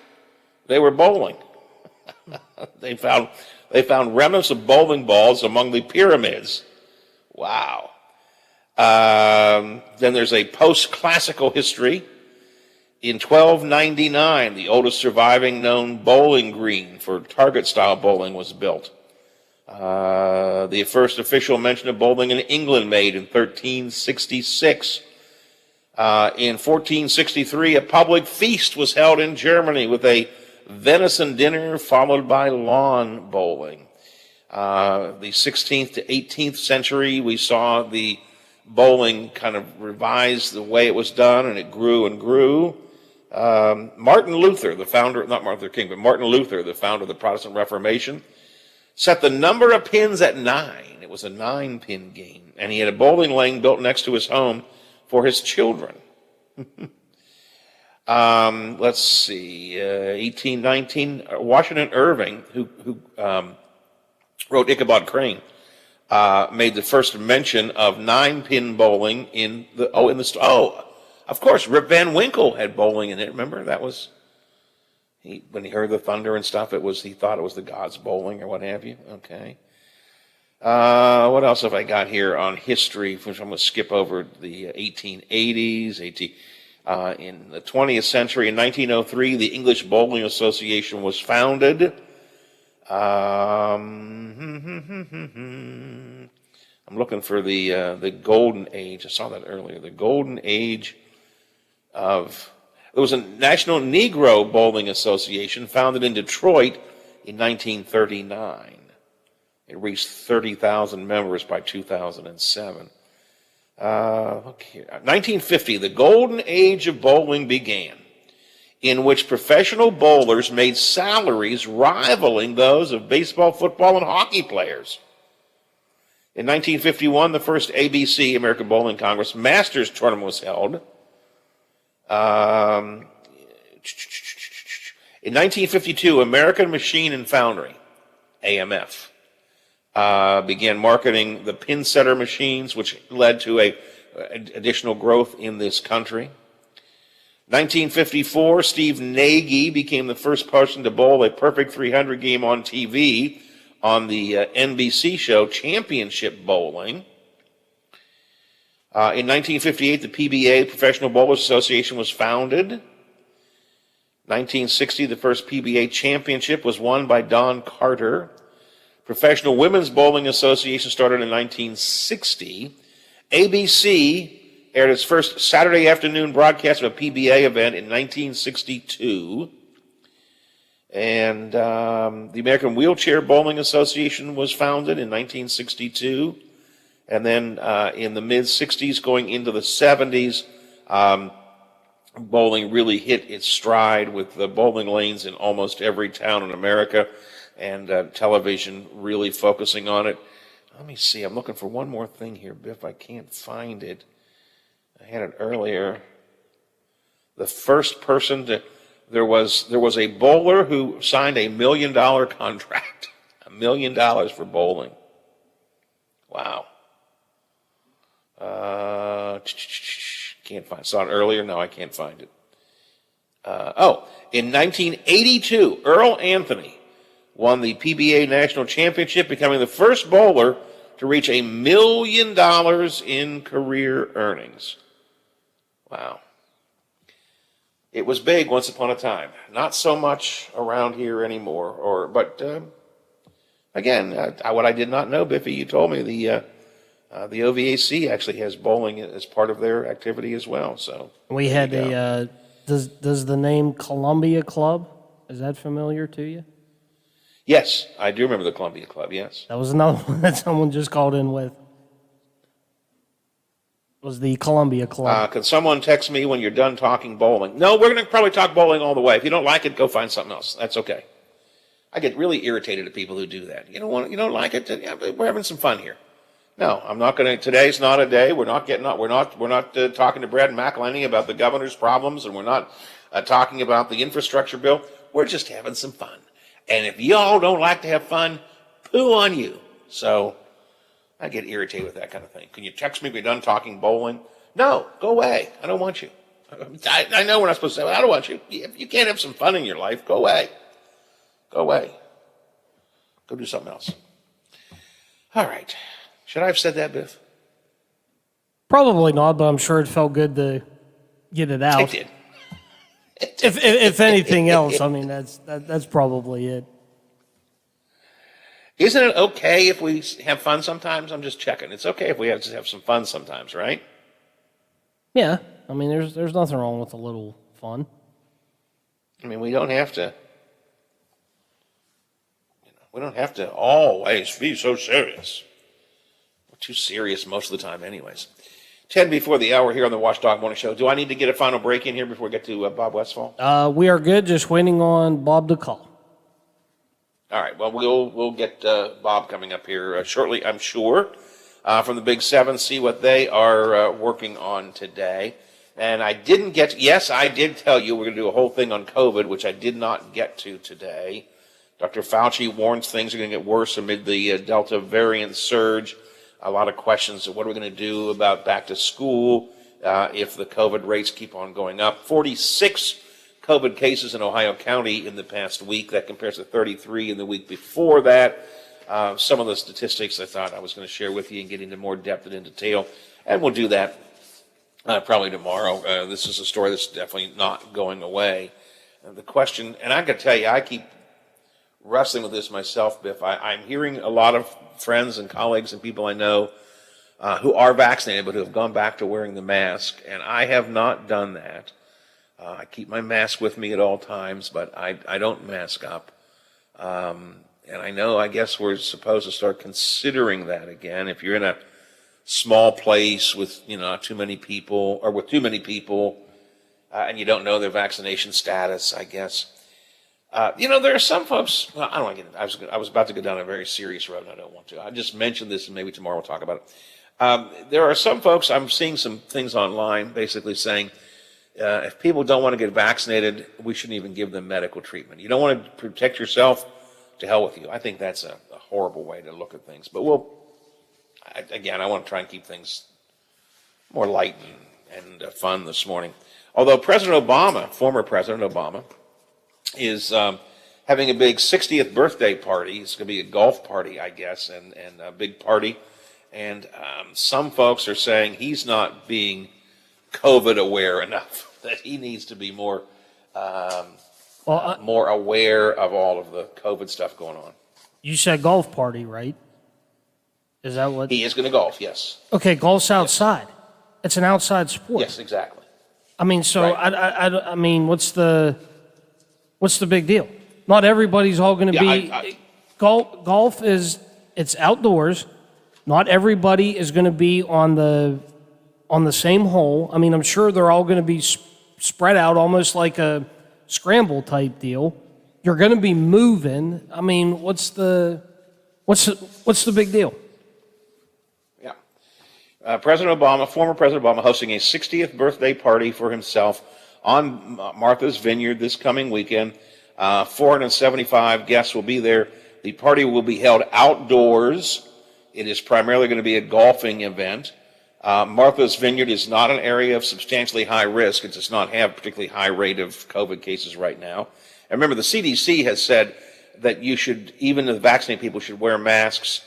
They were bowling. They found remnants of bowling balls among the pyramids. Wow. Then there's a post-classical history. In 1299, the oldest surviving known bowling green for target-style bowling was built. The first official mention of bowling in England made in 1366. In 1463, a public feast was held in Germany with a venison dinner followed by lawn bowling. The 16th to 18th century, we saw the bowling kind of revise the way it was done, and it grew and grew. Martin Luther, the founder, not Martin Luther King, but Martin Luther, the founder of the Protestant Reformation, set the number of pins at 9. It was a 9-pin game, and he had a bowling lane built next to his home for his children. Let's see, 1819, Washington Irving, who wrote Ichabod Crane, made the first mention of 9-pin bowling of course, Rip Van Winkle had bowling in it. Remember, that was when he heard the thunder and stuff. He thought it was the gods bowling or what have you. Okay. What else have I got here on history? I'm going to skip over the 1880s. In the 20th century, in 1903, the English Bowling Association was founded. I'm looking for the golden age. I saw that earlier. The golden age there was a National Negro Bowling Association founded in Detroit in 1939. It reached 30,000 members by 2007. Look here. 1950, the golden age of bowling began, in which professional bowlers made salaries rivaling those of baseball, football, and hockey players. In 1951, the first ABC, American Bowling Congress, Masters Tournament was held. In 1952, American Machine and Foundry, AMF, began marketing the pin setter machines, which led to additional growth in this country. 1954, Steve Nagy became the first person to bowl a perfect 300 game on TV on the NBC show Championship Bowling. In 1958, the PBA, Professional Bowlers Association, was founded. 1960, the first PBA championship was won by Don Carter. Professional Women's Bowling Association started in 1960. ABC aired its first Saturday afternoon broadcast of a PBA event in 1962. And the American Wheelchair Bowling Association was founded in 1962. And then in the mid-60s, going into the 70s, bowling really hit its stride with the bowling lanes in almost every town in America, and television really focusing on it. Let me see. I'm looking for one more thing here, Biff. I can't find it. I had it earlier. The first person to... There was a bowler who signed $1 million contract. $1 million for bowling. Wow. Can't find. Saw it earlier. No, I can't find it. In 1982, Earl Anthony won the PBA National Championship, becoming the first bowler to reach $1 million in career earnings. Wow. It was big once upon a time. Not so much around here anymore. But again, what I did not know, Biffy, you told me the OVAC actually has bowling as part of their activity as well. So we had does the name Columbia Club, is that familiar to you? Yes, I do remember the Columbia Club, yes. That was another one that someone just called in with. Was the Columbia Club. Can someone text me when you're done talking bowling? No, we're going to probably talk bowling all the way. If you don't like it, go find something else. That's okay. I get really irritated at people who do that. You don't like it? Yeah, we're having some fun here. No, I'm not going to. Today's not a day. We're not getting up. We're not talking to Brad McElhenney about the governor's problems, and we're not talking about the infrastructure bill. We're just having some fun. And if y'all don't like to have fun, poo on you. So I get irritated with that kind of thing. Can you text me when you're done talking bowling? No, go away. I don't want you. I know we're not supposed to say, I don't want you. If you can't have some fun in your life, go away. Go away. Go do something else. All right. Should I have said that, Biff? Probably not, but I'm sure it felt good to get it out. It did. If anything else, I mean, that's probably it. Isn't it okay if we have fun sometimes? I'm just checking. It's okay if we just have some fun sometimes, right? Yeah, I mean, there's nothing wrong with a little fun. I mean, we don't have to. We don't have to always be so serious. We're too serious most of the time, anyways. 10 before the hour here on the Watchdog Morning Show. Do I need to get a final break in here before we get to Bob Westfall? We are good. Just waiting on Bob to call. All right. Well, we'll get Bob coming up here shortly, I'm sure, from the Big Seven. See what they are working on today. And I didn't get. Yes, I did tell you we're going to do a whole thing on COVID, which I did not get to today. Dr. Fauci warns things are going to get worse amid the Delta variant surge. A lot of questions of what are we going to do about back to school if the COVID rates keep on going up. 46 COVID cases in Ohio County in the past week. That compares to 33 in the week before that. Some of the statistics I thought I was going to share with you and get into more depth and in detail. And we'll do that probably tomorrow. This is a story that's definitely not going away. The question, and I can tell you, I keep wrestling with this myself, Biff. I'm hearing a lot of friends and colleagues and people I know who are vaccinated but who have gone back to wearing the mask, and I have not done that. I keep my mask with me at all times, but I don't mask up. And I know, I guess we're supposed to start considering that again. If you're in a small place with, not too many people, or with too many people, and you don't know their vaccination status, I guess. There are some folks. Well, I don't want to get into. I was about to go down a very serious road, and I don't want to. I just mentioned this, and maybe tomorrow we'll talk about it. There are some folks. I'm seeing some things online, basically saying if people don't want to get vaccinated, we shouldn't even give them medical treatment. You don't want to protect yourself. To hell with you. I think that's a horrible way to look at things. But I want to try and keep things more light and fun this morning. Although President Obama, former President Obama, is having a big 60th birthday party. It's going to be a golf party, I guess, and a big party. And some folks are saying he's not being COVID aware enough, that he needs to be more more aware of all of the COVID stuff going on. You said golf party, right? Is that what? He is going to golf, yes. Okay, golf's outside. It's an outside sport. Yes, exactly. I mean, so Right. I mean, what's the big deal? Not everybody's all going to be. Golf is, it's outdoors. Not everybody is going to be on the same hole. I mean, I'm sure they're all going to be spread out, almost like a scramble type deal. You're going to be moving. I mean, what's the big deal? Yeah. President Obama, former President Obama, hosting a 60th birthday party for himself on Martha's Vineyard this coming weekend. 475 guests will be there. The party will be held outdoors. It is primarily going to be a golfing event. Martha's Vineyard is not an area of substantially high risk. It does not have a particularly high rate of COVID cases right now. And remember, the CDC has said that you should, even the vaccinated people should wear masks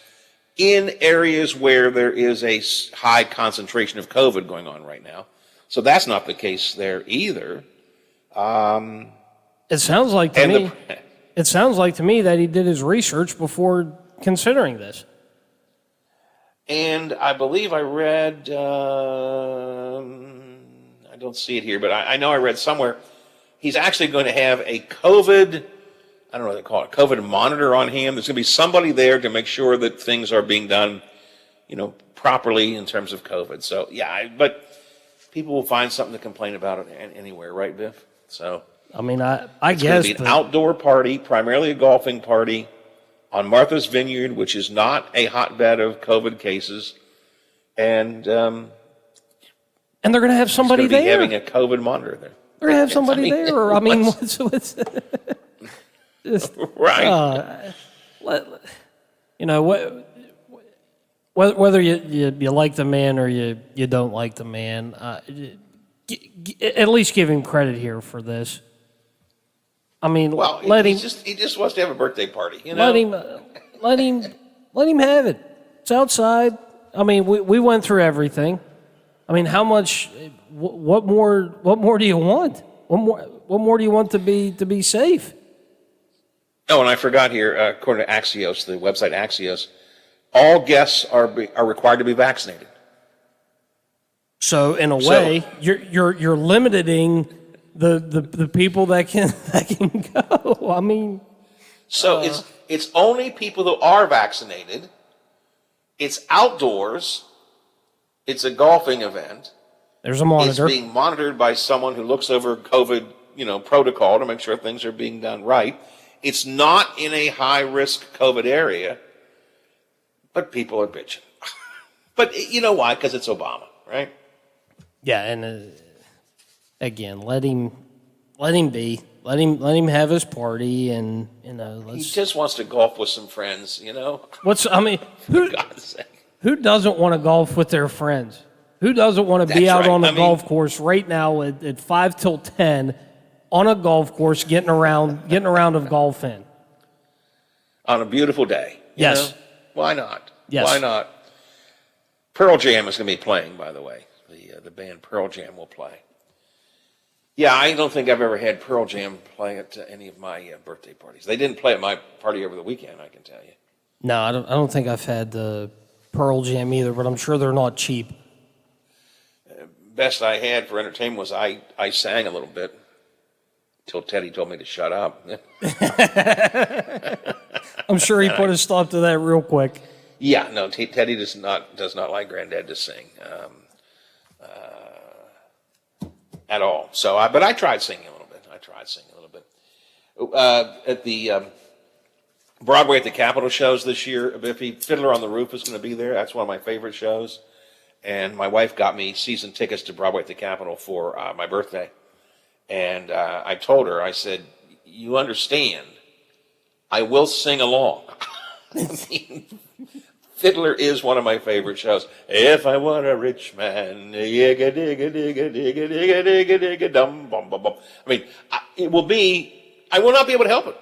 in areas where there is a high concentration of COVID going on right now. So that's not the case there either. It sounds like to me. It sounds like to me that he did his research before considering this. And I believe I read, I don't see it here, but I know I read somewhere, he's actually going to have a COVID, I don't know what they call it, COVID monitor on him. There's going to be somebody there to make sure that things are being done, properly in terms of COVID. So, yeah, but people will find something to complain about anywhere, right, Biff? So, I mean, I it's guess. It's going to be an outdoor party, primarily a golfing party, on Martha's Vineyard, which is not a hotbed of COVID cases, and they're going to have somebody there. Having a COVID monitor there. They're going to have somebody there. I mean, what's Right. You know whether you like the man or you don't like the man, at least give him credit here for this. I mean, Well, let him. he just wants to have a birthday party. You know, Let him have it. It's outside. I mean, we went through everything. I mean, how much? What more do you want? What more do you want to be safe? Oh, and I forgot here. According to Axios, the website Axios, all guests are required to be vaccinated. So in a way, you're limiting the people that can go. I mean, so it's only people who are vaccinated. It's outdoors. It's a golfing event. There's a monitor. It's being monitored by someone who looks over COVID, protocol to make sure things are being done right. It's not in a high-risk COVID area, but people are bitching. But you know why? Because it's Obama, right? Yeah, and again, let him be. Let him have his party, and He just wants to golf with some friends, Who doesn't want to golf with their friends? Who doesn't want to be out on a golf course right now at 5 till 10 on a golf course getting around of golf in? On a beautiful day. Yes. Why not? Yes. Why not? Pearl Jam is going to be playing, by the way. The band Pearl Jam will play. Yeah, I don't think I've ever had Pearl Jam play at any of my birthday parties. They didn't play at my party over the weekend, I can tell you. No, I don't think I've had the Pearl Jam either, but I'm sure they're not cheap. Best I had for entertainment was I sang a little bit until Teddy told me to shut up. I'm sure he put a stop to that real quick. Yeah, no, Teddy does not like Granddad to sing at all. So, but I tried singing a little bit. At the Broadway at the Capitol shows this year, Biffy, Fiddler on the Roof is going to be there. That's one of my favorite shows. And my wife got me season tickets to Broadway at the Capitol for my birthday. And I told her, I said, you understand, I will sing along. Fiddler is one of my favorite shows. If I were a rich man, digga digga digga digga digga digga digga dum bum bum bum. I mean, I will not be able to help it.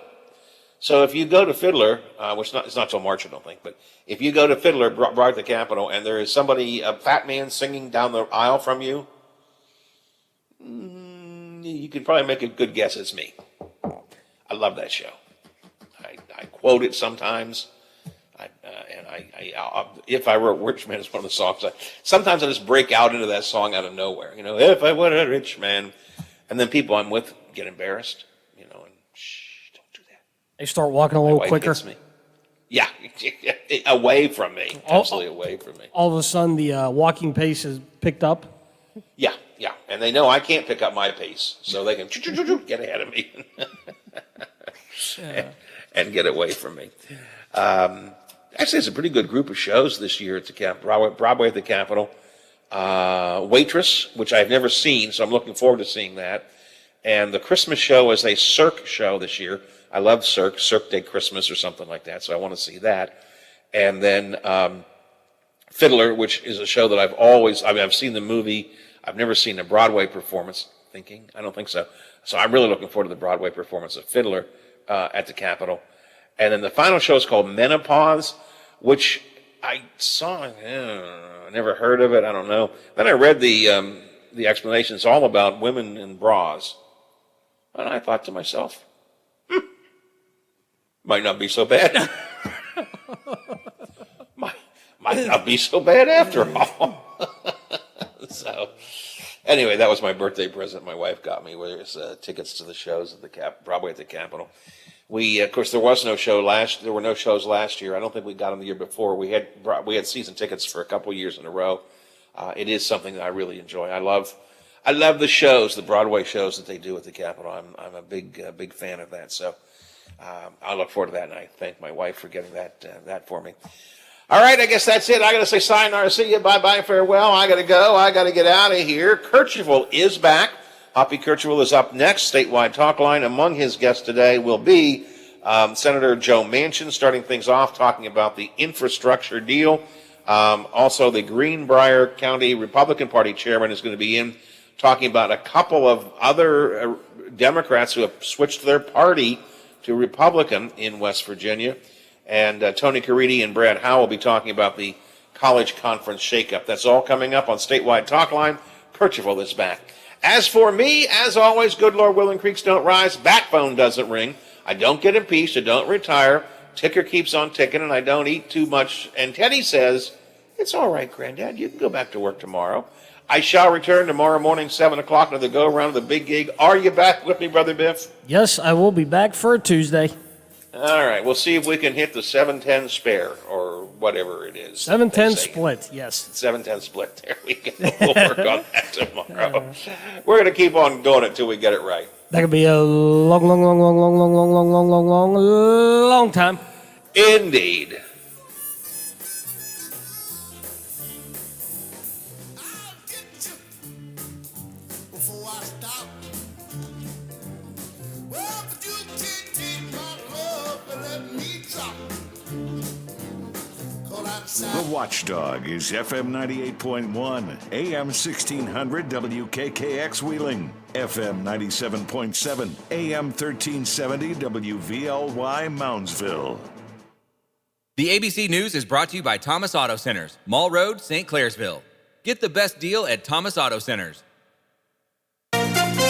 So if you go to Fiddler, it's not till March, I don't think, but if you go to Fiddler, Broadway at the Capitol, and there is a fat man singing down the aisle from you, you could probably make a good guess it's me. I love that show. I quote it sometimes. If I Were a Rich Man is one of the songs. Sometimes I just break out into that song out of nowhere. If I were a rich man, and then people I'm with get embarrassed. And don't do that. They start walking a little quicker. Me. Yeah, away from me. Absolutely away from me. All of a sudden, the walking pace is picked up. Yeah, and they know I can't pick up my pace, so they can get ahead of me and get away from me. Actually, it's a pretty good group of shows this year at the Broadway at the Capitol. Waitress, which I've never seen, so I'm looking forward to seeing that. And the Christmas show is a Cirque show this year. I love Cirque Day Christmas or something like that, so I want to see that. And then Fiddler, which is a show that I've seen the movie. I've never seen a Broadway performance. I don't think so. So I'm really looking forward to the Broadway performance of Fiddler at the Capitol. And then the final show is called Menopause, which I saw. I never heard of it. I don't know. Then I read the explanation. It's all about women in bras. And I thought to myself, might not be so bad. might not be so bad after all. So, anyway, that was my birthday present my wife got me, was tickets to the shows at the Broadway at the Capitol. Of course, there were no shows last year. I don't think we got them the year before. We had season tickets for a couple of years in a row. It is something that I really enjoy. I love the shows, the Broadway shows that they do at the Capitol. I'm a big fan of that. So I look forward to that, and I thank my wife for getting that for me. All right, I guess that's it. I got to say sayonara, see you, bye-bye, farewell. I got to go. I got to get out of here. Kercheval is back. Hoppy Kercheval is up next. Statewide Talk Line. Among his guests today will be Senator Joe Manchin starting things off, talking about the infrastructure deal. Also, the Greenbrier County Republican Party chairman is going to be in talking about a couple of other Democrats who have switched their party to Republican in West Virginia. And Tony Caridi and Brad Howe will be talking about the college conference shakeup. That's all coming up on Statewide Talk Line. Kercheval is back. As for me, as always, good Lord willing, creeks don't rise, backbone doesn't ring. I don't get impeached, I don't retire, ticker keeps on ticking, and I don't eat too much. And Teddy says, it's all right, Granddad, you can go back to work tomorrow. I shall return tomorrow morning, 7 o'clock, to the go-around of the big gig. Are you back with me, Brother Biff? Yes, I will be back for a Tuesday. All right, we'll see if we can hit the 710 spare, or whatever it is. 710 split, yes. 710 split, there we go. We'll work on that tomorrow. We're going to keep on doing it until we get it right. That could be a long time. Indeed. The Watchdog is FM 98.1, AM 1600 WKKX Wheeling, FM 97.7, AM 1370 WVLY Moundsville. The ABC News is brought to you by Thomas Auto Centers, Mall Road, St. Clairsville. Get the best deal at Thomas Auto Centers.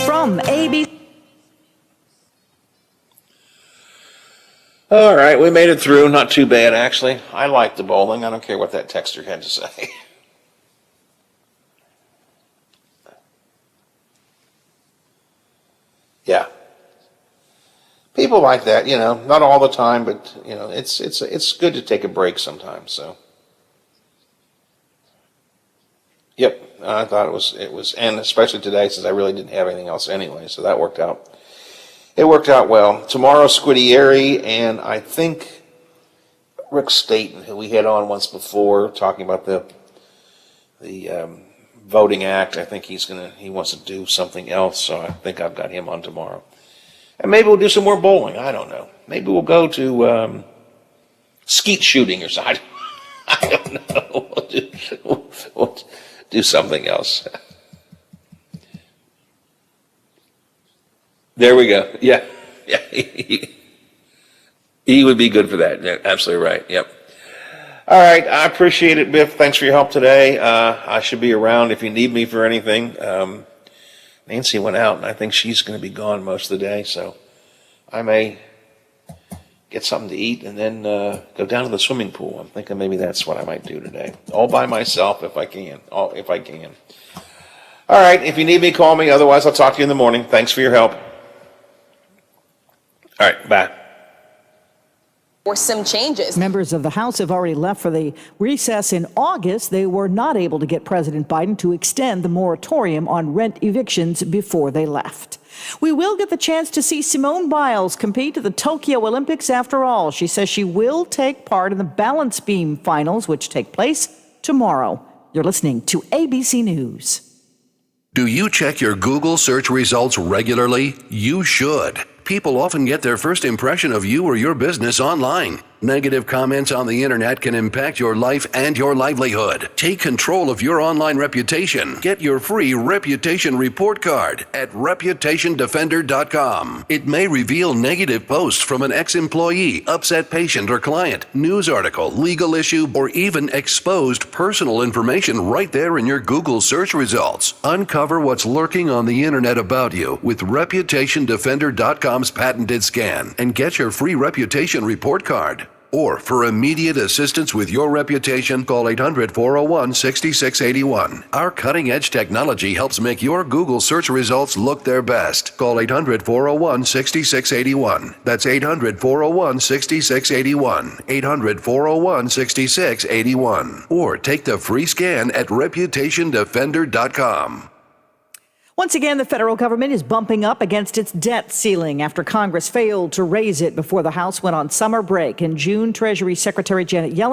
From ABC. All right, we made it through. Not too bad, actually. I like the bowling. I don't care what that texter had to say. Yeah. People like that, you know, not all the time, but, you know, it's good to take a break sometimes, so. Yep, I thought it was, and especially today, since I really didn't have anything else anyway, so that worked out. It worked out well. Tomorrow, Squidieri, and I think Rick Staten, who we had on once before, talking about the Voting Act. I think he wants to do something else, so I think I've got him on tomorrow. And maybe we'll do some more bowling. I don't know. Maybe we'll go to skeet shooting or something. I don't know. We'll do something else. There we go. Yeah. He would be good for that. Yeah, absolutely right. Yep. All right. I appreciate it, Biff. Thanks for your help today. I should be around if you need me for anything. Nancy went out, and I think she's going to be gone most of the day, so I may get something to eat and then go down to the swimming pool. I'm thinking maybe that's what I might do today. All by myself if I can. All right. If you need me, call me. Otherwise, I'll talk to you in the morning. Thanks for your help. All right, bye. Or some changes. Members of the House have already left for the recess in August. They were not able to get President Biden to extend the moratorium on rent evictions before they left. We will get the chance to see Simone Biles compete at the Tokyo Olympics after all. She says she will take part in the balance beam finals, which take place tomorrow. You're listening to ABC News. Do you check your Google search results regularly? You should. People often get their first impression of you or your business online. Negative comments on the internet can impact your life and your livelihood. Take control of your online reputation. Get your free reputation report card at reputationdefender.com. It may reveal negative posts from an ex-employee, upset patient or client, news article, legal issue, or even exposed personal information right there in your Google search results. Uncover what's lurking on the internet about you with reputationdefender.com's patented scan and get your free reputation report card. Or for immediate assistance with your reputation, call 800-401-6681. Our cutting-edge technology helps make your Google search results look their best. Call 800-401-6681. That's 800-401-6681. 800-401-6681. Or take the free scan at reputationdefender.com. Once again, the federal government is bumping up against its debt ceiling after Congress failed to raise it before the House went on summer break. In June, Treasury Secretary Janet Yellen